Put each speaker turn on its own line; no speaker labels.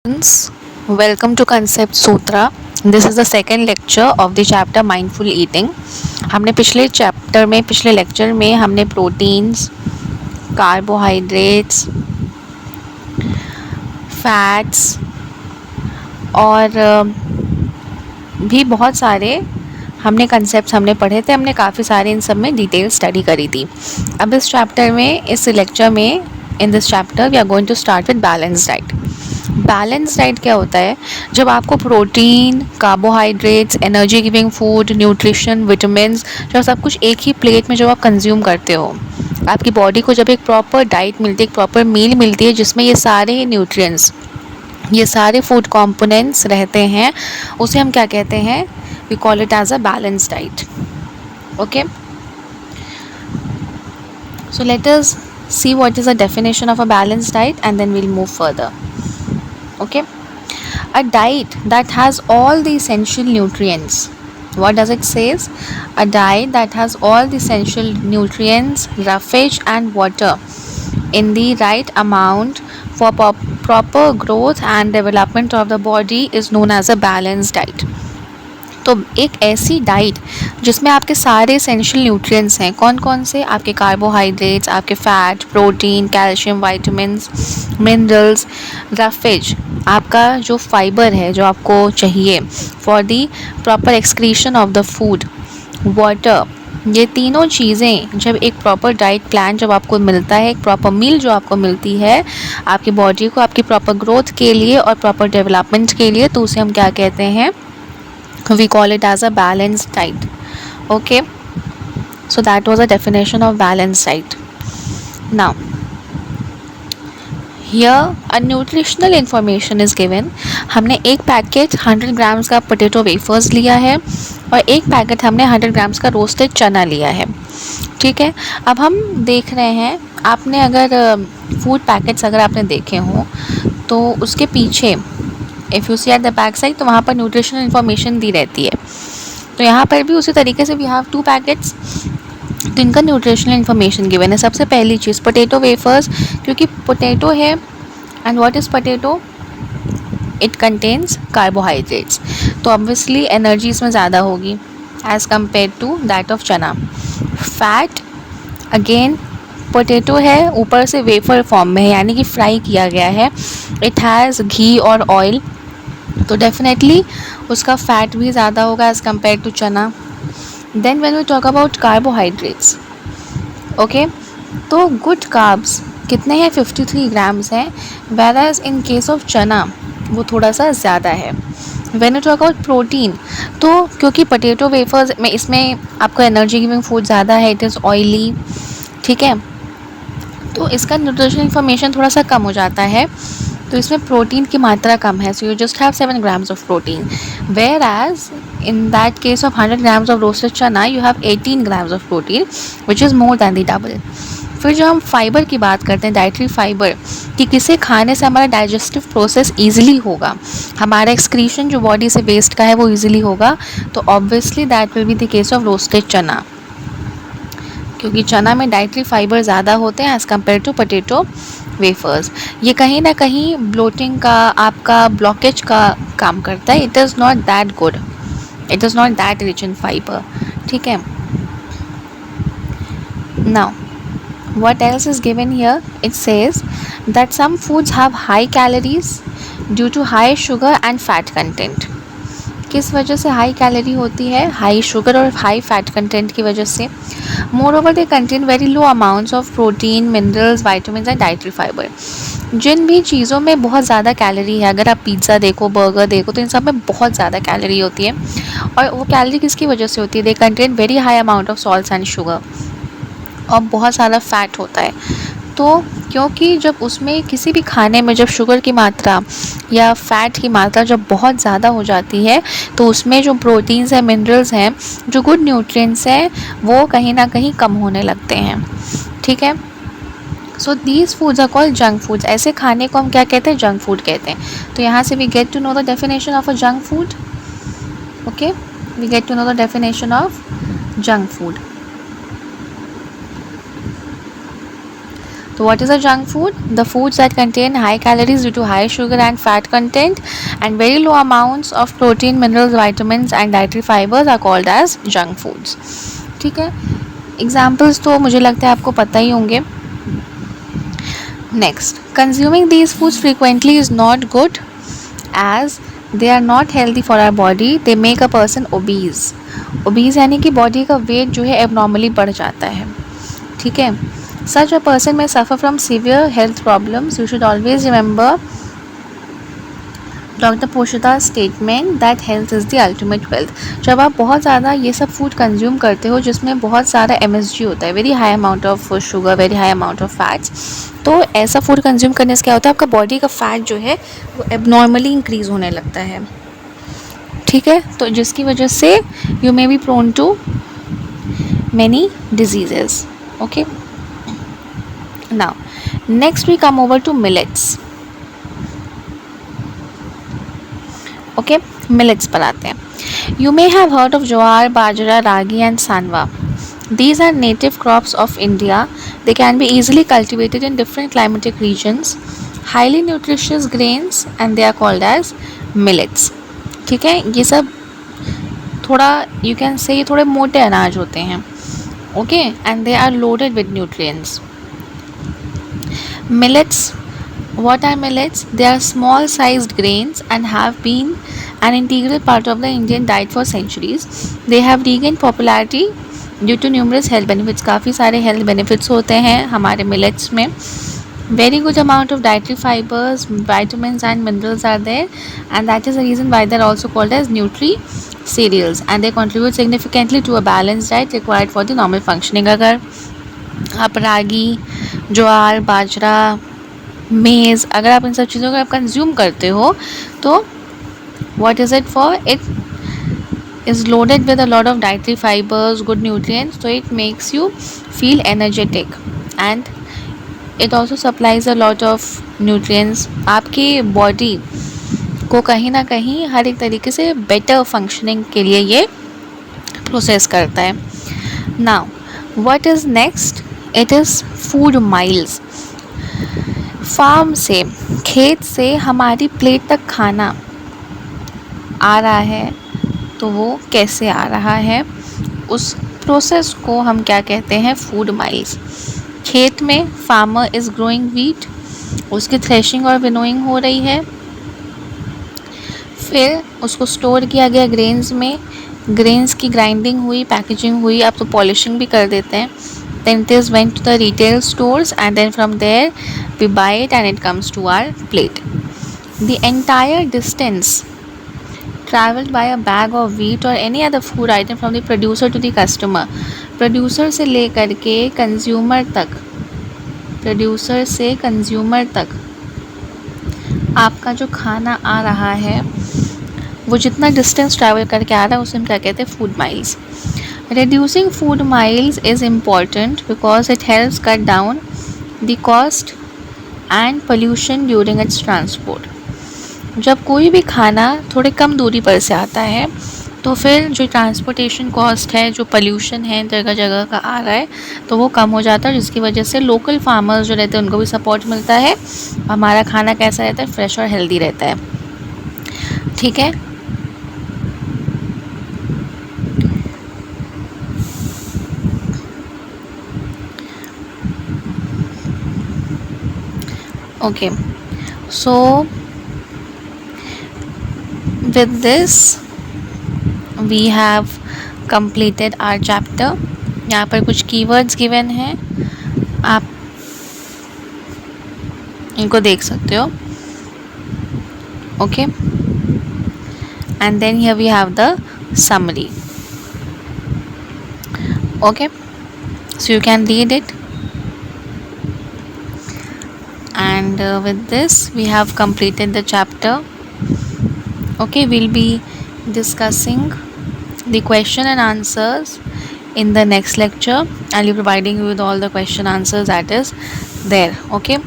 Friends, welcome to Concept Sutra. This is the second lecture of the chapter Mindful Eating. हमने पिछले lecture में हमने proteins, carbohydrates, fats और भी बहुत सारे हमने कंसेप्ट्स हमने पढ़े थे. हमने काफ़ी सारे इन सब में डिटेल स्टडी करी थी. अब इस चैप्टर में in this chapter we are going to start with balance diet. Balance diet क्या होता है? जब आपको protein, carbohydrates, energy giving food, nutrition, vitamins, जब सब कुछ एक ही प्लेट में जब आप कंज्यूम करते हो, आपकी बॉडी को जब एक प्रॉपर डाइट मिलती है, एक प्रॉपर मील मिलती है जिसमें ये सारे न्यूट्रिएंट्स, ये सारे फूड कंपोनेंट्स रहते हैं, उसे हम क्या कहते हैं? We call it as a balance diet. Okay, so let us see what is the definition of a balanced diet and then we'll move further. Okay, a diet that has all the essential nutrients. What does it says? A diet that has all the essential nutrients, roughage and water in the right amount for proper growth and development of the body is known as a balanced diet. तो एक ऐसी diet जिसमें आपके सारे essential nutrients हैं. कौन कौन से? आपके कार्बोहाइड्रेट्स, आपके fat, protein, calcium, vitamins, minerals, roughage, आपका जो फाइबर है जो आपको चाहिए for the proper excretion of the food, water, ये तीनों चीज़ें जब एक प्रॉपर डाइट प्लान जब आपको मिलता है, एक प्रॉपर मील जो आपको मिलती है आपकी बॉडी को, आपकी प्रॉपर ग्रोथ के लिए और प्रॉपर डेवलपमेंट के लिए, तो उसे हम क्या कहते हैं? We call it as a balanced diet. Okay, so that was a definition of balanced diet. Now here a nutritional information is given. हमने एक पैकेट 100 ग्राम्स का पोटैटो वेफर्स लिया है और एक पैकेट हमने 100 ग्राम्स का रोस्टेड चना लिया है. ठीक है, अब हम देख रहे हैं, आपने अगर फूड पैकेट्स अगर आपने देखे हों तो उसके पीछे if you see at the back side तो वहाँ पर न्यूट्रिशनल इन्फॉर्मेशन दी रहती है. तो यहाँ पर भी उसी तरीके से वी हैव 2 पैकेट्स, तो इनका न्यूट्रिशनल इन्फॉर्मेशन गिवन है. सबसे पहली चीज़ पोटैटो वेफर्स, क्योंकि पोटैटो है and what is potato? It contains carbohydrates, तो ऑब्वियसली एनर्जी इसमें ज़्यादा होगी as compare to that of chana. Fat, again potato है ऊपर से वेफर फॉर्म में है, यानी कि फ्राई किया गया है. इट हैज़ घी और ऑयल, तो डेफिनेटली उसका फैट भी ज़्यादा होगा as compare to chana. Then when we talk about carbohydrates, okay, तो गुड कार्ब्स कितने हैं? 53 ग्राम्स हैं, whereas in case of chana वो थोड़ा सा ज़्यादा है. When we talk about protein, तो क्योंकि पोटैटो वेफर्स में इसमें आपको एनर्जी गिविंग फूड ज़्यादा है, इट इज़ ऑयली, ठीक है, तो इसका न्यूट्रिशनल इन्फॉर्मेशन थोड़ा सा कम हो जाता है, तो इसमें प्रोटीन की मात्रा कम है. So you just have 7 grams of protein, whereas in that case of 100 grams of roasted chana you have 18 grams of protein which is more than the double. फिर जो हम फाइबर की बात करते हैं, डाइटरी फाइबर, कि किसे खाने से हमारा डाइजेस्टिव प्रोसेस ईजिली होगा, हमारा एक्सक्रीशन जो बॉडी से वेस्ट का है वो ईजिली होगा, तो obviously that will be the case of roasted chana, क्योंकि चना में डाइटरी फाइबर ज़्यादा होते हैं as compare to potato wafers. ये कहीं ना कहीं ब्लोटिंग का, आपका ब्लॉकेज का काम करता है. It is not that good, it is not that rich in fibre. ठीक है, now what else is given here? It says that some foods have high calories due to high sugar and fat content. किस वजह से high calorie होती है? High sugar और high fat content की वजह से. Moreover they contain very low amounts of protein, minerals, vitamin and dietary fibre. जिन भी चीज़ों में बहुत ज़्यादा कैलोरी है, अगर आप पिज़्ज़ा देखो, बर्गर देखो, तो इन सब में बहुत ज़्यादा कैलोरी होती है. और वो कैलोरी किसकी वजह से होती है? दे contain very high amount of salts and sugar, और बहुत सारा फैट होता है. तो क्योंकि जब उसमें किसी भी खाने में जब शुगर की मात्रा या फैट की मात्रा जब बहुत ज़्यादा हो जाती है, तो उसमें जो प्रोटीन्स हैं, मिनरल्स हैं, जो गुड न्यूट्रिएंट्स हैं, वो कहीं ना कहीं कम होने लगते हैं. ठीक है, so these foods are called junk foods. ऐसे खाने को हम क्या कहते हैं? जंक फूड कहते हैं. तो यहाँ से we get to know the definition of a junk food. Okay, we get to know the definition of junk food. So what is a junk food? The foods that contain high calories due to high sugar and fat content and very low amounts of protein, minerals, vitamins and dietary fibers are called as junk foods. ठीक है, examples तो मुझे लगता है आपको पता ही होंगे. Next, consuming these foods frequently is not good as they are not healthy for our body. They make a person obese. Obese यानी कि बॉडी का वेट जो है एबनॉर्मली बढ़ जाता है. ठीक है, such a person may suffer from severe health problems. You should always remember doctor Poshita statement that health is the ultimate wealth. जब आप बहुत ज़्यादा ये सब फूड कंज्यूम करते हो जिसमें बहुत सारा MSG होता है, very high amount of sugar, very high amount of fats, तो ऐसा फूड कंज्यूम करने से क्या होता है, आपका बॉडी का फैट जो है वो एबनॉर्मली इंक्रीज़ होने लगता है. ठीक है, तो जिसकी वजह से you may be prone to many diseases. Okay, now next we come over to millets. Okay, millets पर आते हैं. You may have heard of jowar, bajra, ragi and sanwa. These are native crops of India. They can be easily cultivated in different climatic regions. Highly nutritious grains and they are called as millets. ठीक है, ये सब थोड़ा you can say ये थोड़े मोटे अनाज होते हैं. Okay, and they are loaded with nutrients. Millets. What are millets? They are small sized grains and have been an integral part of the Indian diet for centuries. They have regained popularity due to numerous health benefits. काफ़ी सारे health benefits होते हैं हमारे millets में. Very good amount of dietary fibres, vitamins and minerals are there, and that is the reason why they are also called as nutri cereals, and they contribute significantly to a balanced diet required for the normal functioning. अगर आप रागी, ज्वार, बाजरा, मेज़, अगर आप इन सब चीज़ों को आप consume करते हो तो what is it for? It is loaded with a lot of dietary fibers, good nutrients, so it makes you feel energetic and it also supplies a lot of nutrients. आपकी बॉडी को कहीं ना कहीं हर एक तरीके से बेटर फंक्शनिंग के लिए ये प्रोसेस करता है. Now what is next? It is food miles. Farm से, खेत से हमारी प्लेट तक खाना आ रहा है तो वो कैसे आ रहा है, उस प्रोसेस को हम क्या कहते हैं? Food miles. खेत में फार्मर इज़ ग्रोइंग वीट, उसकी थ्रेशिंग और विनोइंग हो रही है, फिर उसको स्टोर किया गया ग्रेन्स में, ग्रेन्स की ग्राइंडिंग हुई, पैकेजिंग हुई, अब तो पॉलिशिंग भी कर देते हैं. Then it is went to the retail stores and then from there we buy it and it comes to our plate. The entire distance traveled by a bag of wheat or any other food item from the producer to the customer. Producer से लेकर के consumer तक, producer से consumer तक आपका जो खाना आ रहा है वो जितना डिस्टेंस ट्रैवल करके आ रहा है उसे हम क्या कहते हैं? Food miles. Reducing food miles is important because it helps cut down the cost and pollution during its transport. जब कोई भी खाना थोड़े कम दूरी पर से आता है तो फिर जो ट्रांसपोर्टेशन कॉस्ट है, जो पोल्यूशन है जगह जगह का आ रहा है, तो वो कम हो जाता है, जिसकी वजह से लोकल फार्मर्स जो रहते हैं उनको भी सपोर्ट मिलता है. हमारा खाना कैसा रहता है? फ्रेश और हेल्दी रहता है. ठीक है, okay. So with this we have completed our chapter. यहाँ पर कुछ keywords given हैं, आप इनको देख सकते हो. okay, and then here we have the summary. okay, so you can read it, and with this we have completed the chapter. Okay, we'll be discussing the question and answers in the next lecture. I'll be providing you with all the question answers that is there. Okay.